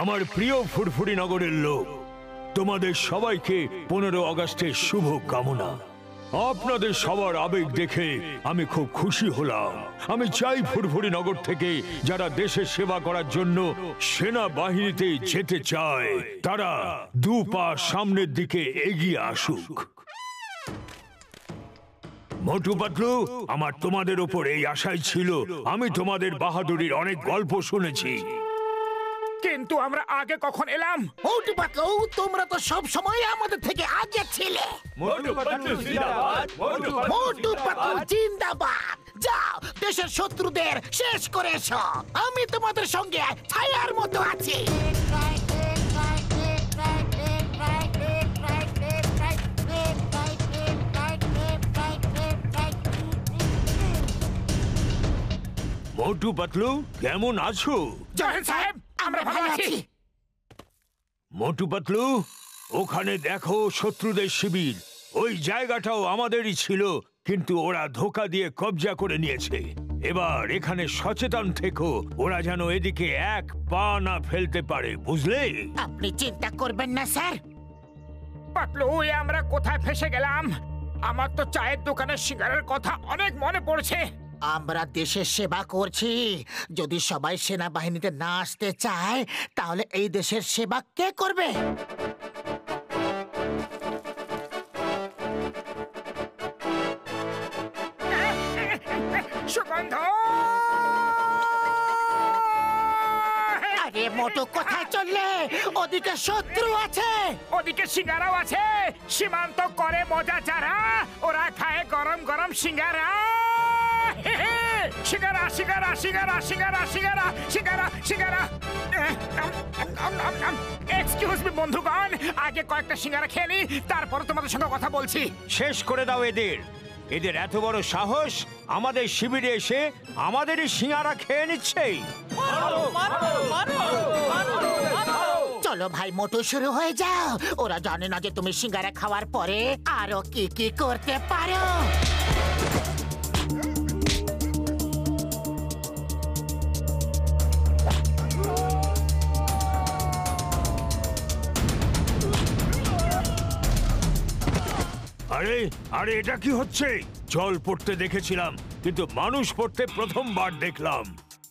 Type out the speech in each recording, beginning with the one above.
আমার প্রিয় ফুরফুরি নগরের লোক, তোমাদের সবাইকে 15 আগস্টের শুভ কামনা। আপনাদের সবার আবেগ দেখে আমি খুব খুশি হলাম। আমি চাই ফুরফুরি নগর থেকে যারা দেশের সেবা করার জন্য সেনাবাহিনীতে যেতে চায় তারা 2 পা সামনের দিকে এগিয়ে আসুক। মোটু পাতলু, আমার তোমাদের উপর এই আশাই ছিল। আমি তোমাদের বাহাদুরির অনেক গল্প শুনেছি, কিন্তু আমরা আগে কখন এলাম? মোটু পাতলু, তোমরা তো সব সময় আমাদের থেকে আগে ছিলে। মোটু পাতলু জিন্দাবাদ, মোটু পাতলু জিন্দাবাদ। যাও, দেশের শত্রুদের শেষ করে এসো। আমি তোমাদের সঙ্গে ছায়ার মতো আছি। মোটু পাতলু, কেমন আছো? জয় সাহেব, আমরা ভালো আছি। মোটু পাতলু, ওখানে দেখো শত্রুদের শিবির। ওই জায়গাটাও আমাদেরই ছিল, কিন্তু ওরা ধোঁকা দিয়ে কবজা করে নিয়েছে। এবার এখানে সচেতন থেকো, ওরা যেন এদিকে এক পা না ফেলতে পারে, বুঝলে? আপনি চিন্তা করবেন না স্যার। পাতলু, আমরা কোথায় ফেসে গেলাম? আমার তো চায়ের দোকানের সিগারের কথা অনেক মনে পড়ছে। আমরা দেশের সেবা করছি। যদি সবাই সেনাবাহিনীতে না আসতে চায় তাহলে এই দেশের সেবা কে করবে? সুগন্ধ! আরে মোটু, কোথায় চললে? ওদিকে শত্রু আছে। ওদিকে সিঙ্গারাও আছে। সীমান্ত করে মজা যারা, ওরা খায় গরম গরম সিঙ্গারা। সিঙ্গারা সিঙ্গারা সিঙ্গারা সিঙ্গারা সিঙ্গারা সিঙ্গারা সিঙ্গারা। এক্সকিউজ মি বন্ধুগণ, আগে কয়েকটা সিঙ্গারা খেয়ে নি, তারপর তোমাদের সঙ্গে কথা বলছি। শেষ করে দাও এদের। এদের এত বড় সাহস আমাদের শিবিরে এসে আমাদেরই সিঙ্গারা খেয়ে নিচ্ছে। চলো ভাই মোটু, শুরু হয়ে যাও। ওরা জানে না যে তুমি সিঙ্গারা খাওয়ার পরে আরো কি কি করতে পারো। আরে আরে, এটা কি হচ্ছে? জল পড়তে দেখেছিলাম, কিন্তু মানুষ পড়তে প্রথমবার দেখলাম।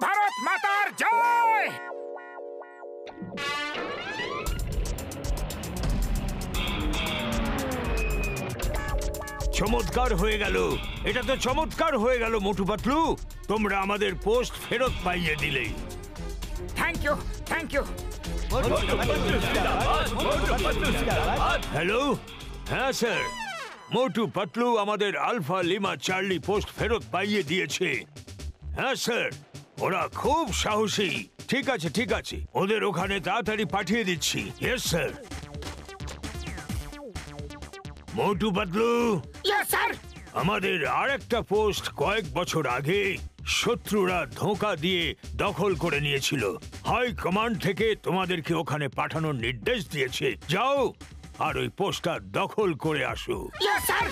ভারত মাতার জয়! চমৎকার হয়ে গেল, এটা তো চমৎকার হয়ে গেল মোটু পাতলু। তোমরা আমাদের পোস্ট ফেরত পাইয়ে দিলে। Thank you, thank you. Hello, হ্যাঁ স্যার, মোটু পাতলু আমাদের আলফা লিমা চার্লি পোস্ট ফেরত পাইয়ে দিয়েছে। হ্যাঁ স্যার, ওরা খুব সাহসী। ঠিক আছে ঠিক আছে, ওদের ওখানে তাড়াতাড়ি পাঠিয়ে দিচ্ছি। Yes sir. Motu Patlu, yes sir. আমাদের আরেকটা পোস্ট কয়েক বছর আগে শত্রুরা ধোঁকা দিয়ে দখল করে নিয়েছিল। হাই কমান্ড থেকে তোমাদেরকে ওখানে পাঠানোর নির্দেশ দিয়েছে। যাও আর ওই পোস্টটা দখল করে আসো। Yes sir.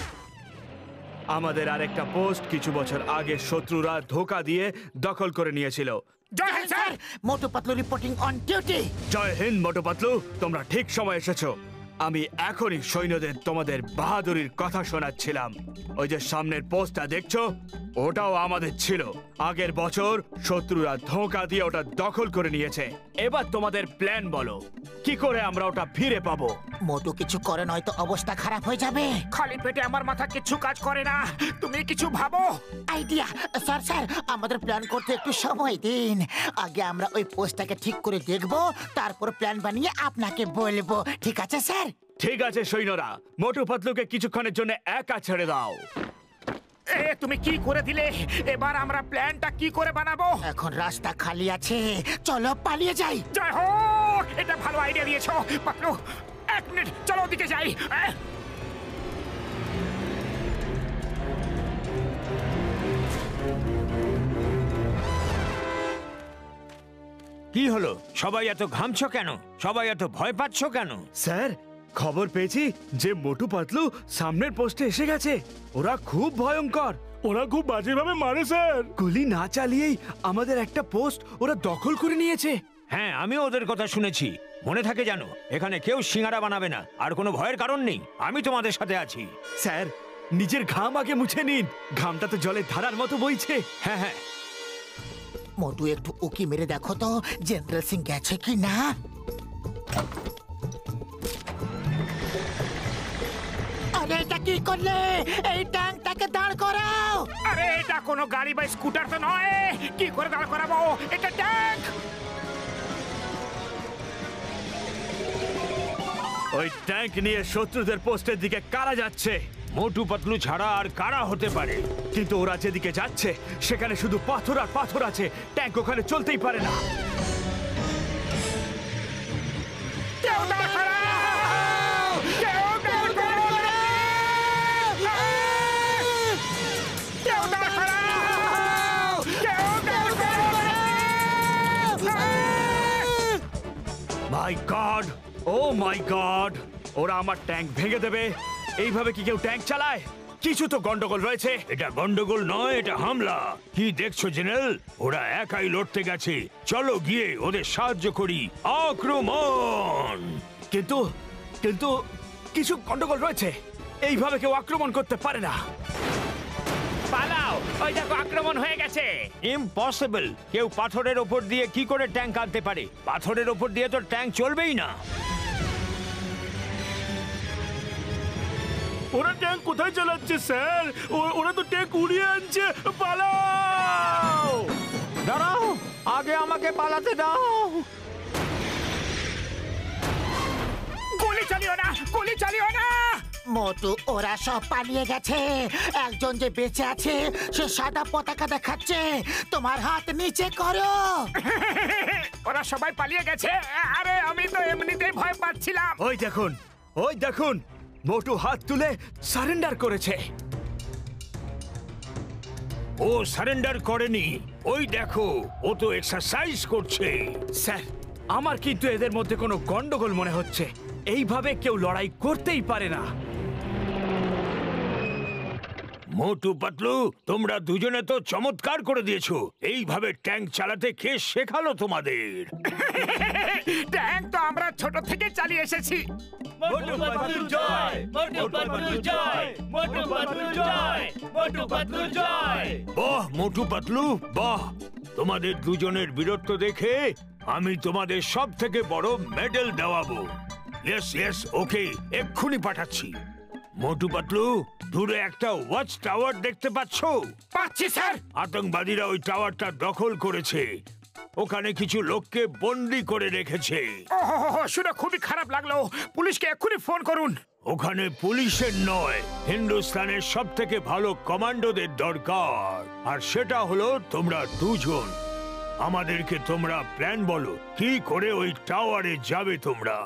আমাদের আরেকটা পোস্ট কিছু বছর আগে শত্রুরা ধোঁকা দিয়ে দখল করে নিয়েছিল। Jai Hind sir. Motu Patlu reporting on duty. Jai Hind Motu Patlu, তোমরা ঠিক সময় এসেছো। আমি এখনই সৈন্যদের তোমাদের বাহাদুরির কথা শোনাচ্ছিলাম। ওই যে সামনের পোস্টটা দেখছো, ওটাও আমাদের ছিল। আগের বছর শত্রুরা ধোঁকা দিয়ে ওটা দখল করে নিয়েছে। এবার তোমাদের প্ল্যান বলো, কি করে আমরা ওটা ফিরে পাবো? মোটু কিছু করে নয়তো অবস্থা খারাপ হয়ে যাবে। খালি পেটে আমার মাথা কিছু কাজ করে না, তুমি কিছু ভাবো। আইডিয়া। স্যার স্যার, আমাদের প্ল্যান করতে একটু সময় দিন। আগে আমরা ওই পোস্টটাকে ঠিক করে দেখব, তারপর প্ল্যান বানিয়ে আপনাকে বলবো। ঠিক আছে স্যার? ঠিক আছে সৈন্যরা, মোটু পাতলুকে কিছুক্ষণের জন্য একা ছেড়ে দাও। তুমি কি করে দিলে? এবার আমরা প্ল্যানটা কি করে বানাবো? এখন রাস্তা খালি আছে, চলো পালিয়ে যাই। জয় হোক, এটা ভালো আইডিয়া দিয়েছো পাতলু। 1 মিনিট, চলো ওদিকে যাই। কি হলো? সবাই এত ঘামছো কেন? সবাই এত ভয় পাচ্ছ কেন? স্যার, খবর পেয়েছি যে মোটু পাতলু সামনের পোস্টে এসে গেছে। ওরা খুব ভয়ঙ্কর, ওরা খুব বাজেভাবে মারে স্যার। গুলি না চালিয়েই আমাদের একটা পোস্ট ওরা দখল করে নিয়েছে। হ্যাঁ, আমিও ওদের কথা শুনেছি। মনে থাকে জানো, এখানে কেউ সিঙ্গারা বানাবে না, আর কোনো ভয়ের কারণ নেই। আমি তোমাদের সাথে আছি। স্যার, নিজের ঘাম আগে মুছে নিন। ঘামটা তো জলের ধারার মতো বইছে। হ্যাঁ হ্যাঁ, মোটু একটু উকি মেরে দেখো তো জেনারেল সিং গেছে কি না। আরে এটা কি করলে? এই ট্যাঙ্কটাকে দাঁড় করাও। আরে এটা কোনো গাড়ি বা স্কুটার তো নয়, কি করে দাঁড় করাবো? এটা ট্যাঙ্ক। ওই ট্যাঙ্ক নিয়ে শত্রুদের পোস্টের দিকে কারা যাচ্ছে? মোটু পাতলু ছাড়া আর কারা হতে পারে? কিন্তু ওরা যেদিকে যাচ্ছে সেখানে শুধু পাথর আর পাথর আছে। ট্যাঙ্ক ওখানে চলতেই পারে না। কেউ দাঁড় করাও! কেউ দাঁড় করাও! কেউ দাঁড় করাও! কেউ দাঁড় করাও! মাই গড, ও মাই গড, ওরা আমার ট্যাঙ্ক ভেঙে দেবে। এইভাবে কি কেউ ট্যাঙ্ক চালায়? কিছু তো গন্ডগোল রয়েছে। এটা গন্ডগোল নয়, এটা হামলা। কি দেখছো জেনারেল? ওরা একাই লড়তে গেছে। চলো গিয়ে ওদের সাহায্য করি। আক্রমণ! কিন্তু কিন্তু কিছু গন্ডগোল রয়েছে। এইভাবে কেউ আক্রমণ করতে পারে না। পালাও! ওই দেখো, আক্রমণ হয়ে গেছে। ইম্পসিবল! কেউ পাথরের ওপর দিয়ে কি করে ট্যাঙ্ক আনতে পারে? পাথরের ওপর দিয়ে তো ট্যাঙ্ক চলবেই না। ওরা ট্যাঙ্ক কোথায় চালাচ্ছে স্যার? ওরা তো ট্যাঙ্ক উড়িয়ে আনছে। পালাও! দাঁড়াও, আগে আমাকে পালাতে দাও। গুলি চালিও না! গুলি চালিও না! মোটু, ওরা সব পালিয়ে গেছে। একজন যে বেঁচে আছে সে সাদা পতাকা দেখাচ্ছে। তোমার হাত নিচে করো। ওরা সবাই পালিয়ে গেছে। আরে আমি তো এমনিতেই ভয় পাচ্ছিলাম। ওই দেখুন, ওই দেখুন, মোটু হাত তুলে সারেন্ডার করেছে। ও সারেন্ডার করেনি। ওই দেখো, ও তো এক্সারসাইজ করছে। স্যার, আমার কিন্তু এদের মধ্যে কোনো গন্ডগোল মনে হচ্ছে। এইভাবে কেউ লড়াই করতেই পারে না। মোটু পাতলু, তোমরা দুজনে তো চমৎকার করে দিয়েছো। এইভাবে ট্যাঙ্ক চালাতে কে শেখালো তোমাদের? ট্যাঙ্ক তো আমরা ছোট থেকে চালিয়ে এসেছি। মোটু পাতলু জয়! মোটু পাতলু জয়! মোটু পাতলু জয়! মোটু পাতলু জয়! বাহ মোটু পাতলু, বাহ! তোমাদের দুজনের বীরত্ব দেখে আমি তোমাদের সব থেকে বড় মেডেল দেওয়াবো। ইয়েস ইয়েস, ওকে, এক্ষুনি পাঠাচ্ছি। মোটু পাতলু, দূরে একটা ওয়াচ টাওয়ার দেখতে পাচ্ছ? পাচ্ছি স্যার। আতঙ্কবাদীরা ওই টাওয়ারটা দখল করেছে। ওখানে কিছু লোককে বন্দি করে রেখেছে। ওহ, শুনে খুবই খারাপ লাগলো। পুলিশকে এক্ষুনি ফোন করুন। ওখানে পুলিশের নয়, হিন্দুস্তানের সব থেকে ভালো কমান্ডোদের দরকার, আর সেটা হলো তোমরা দুজন। আমাদেরকে তোমরা প্ল্যান বলো, কি করে ওই টাওয়ারে যাবে তোমরা?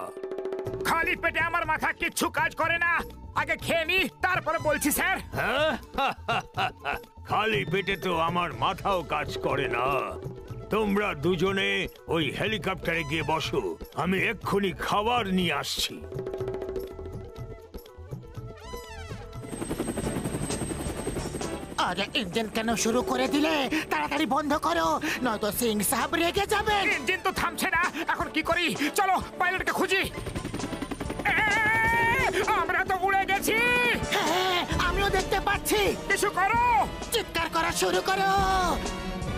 খালি পেটে আমার মাথা কিচ্ছু কাজ করে না। আগে খেয়ে নি, তারপরে বলছি স্যার। হ্যাঁ? খালি পেটে তো আমার মাথাও কাজ করে না। তোমরা দুজনে ওই হেলিকপ্টারে গিয়ে বসো, আমি এক্ষুনি খাবার নিয়ে আসছি। আরে ইঞ্জিন কেন শুরু করে দিলে? তাড়াতাড়ি বন্ধ করো, নয়তো সিং সাহেব রেগে যাবেন। ইঞ্জিন তো থামছে না। এখন কি করি? চলো পাইলটকে খুঁজি। আমরা তো উড়ে গেছি। হ্যাঁ, আমিও দেখতে পাচ্ছি। কিছু করো। চিৎকার করা শুরু করো।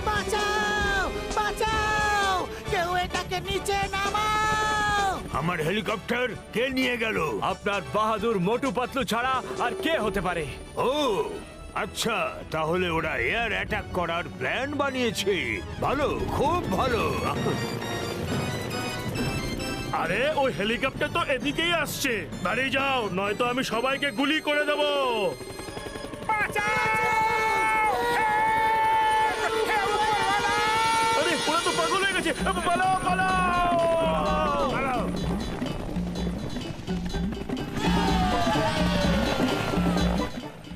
বাঁচাও, বাঁচাও, কেউ এটাকে নিচে নামাও। আমার হেলিকপ্টার কে নিয়ে গেল? আপনার বাহাদুর মোটু পাতলু ছাড়া আর কে হতে পারে? ও আচ্ছা, তাহলে ওরা এয়ার অ্যাটাক করার প্ল্যান বানিয়েছে। ভালো, খুব ভালো। আরে ওই হেলিকপ্টার তো এদিকেই আসছে। বাড়ি যাও, নয়তো আমি সবাইকে গুলি করে দেব। আরে ওরা তো পাগল হয়ে গেছে। পালাও, পালাও!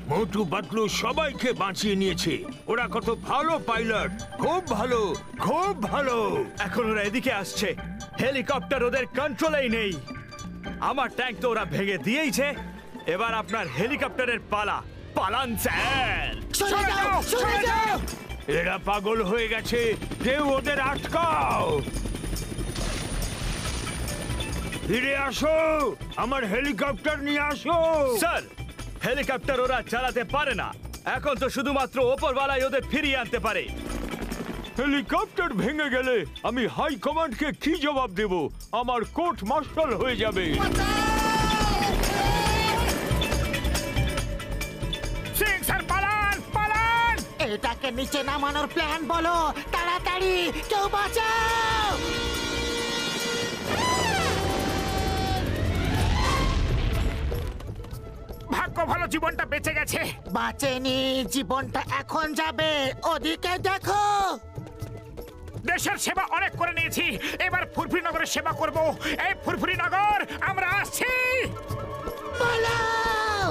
মোটু পাতলু সবাইকে বাঁচিয়ে নিয়েছে। ওরা কত ভালো পাইলট, খুব ভালো, খুব ভালো। এখন ওরা এদিকে আসছে। হেলিকপ্টার ওদের কন্ট্রোলেই নেই। আমার ট্যাঙ্ক তো ওরা ভেঙে দিয়েইছে। এবার আপনার হেলিকপ্টারের পালা। পালান স্যার! সরে যাও, সরে যাও। এরা পাগল হয়ে গেছে, কেউ ওদের আটকাও। ফিরে আসো, আমার হেলিকপ্টার নিয়ে আসো। স্যার, হেলিকপ্টার ওরা চালাতে পারে না। এখন তো শুধুমাত্র ওপরওয়ালাই ওদের ফিরিয়ে আনতে পারে। হেলিকপ্টার ভেঙে গেলে আমি হাই কমান্ডকে কি জবাব দেব? আমার কোর্ট মার্শাল হয়ে যাবে। সিং স্যার, পালান পালান! এটাকে নিচে নামানোর প্ল্যান বলো, তাড়াতাড়ি কেউ বাঁচাও। ভাগ্য ভালো, জীবনটা বেঁচে গেছে। বাঁচেনি, জীবনটা এখন যাবে। ওদিকে দেখো। দেশের সেবা অনেক করে নিয়েছি, এবার ফুরফুরি নগরের সেবা করব। এই ফুরফুরি নগর, আমরা আসছি। পালাও।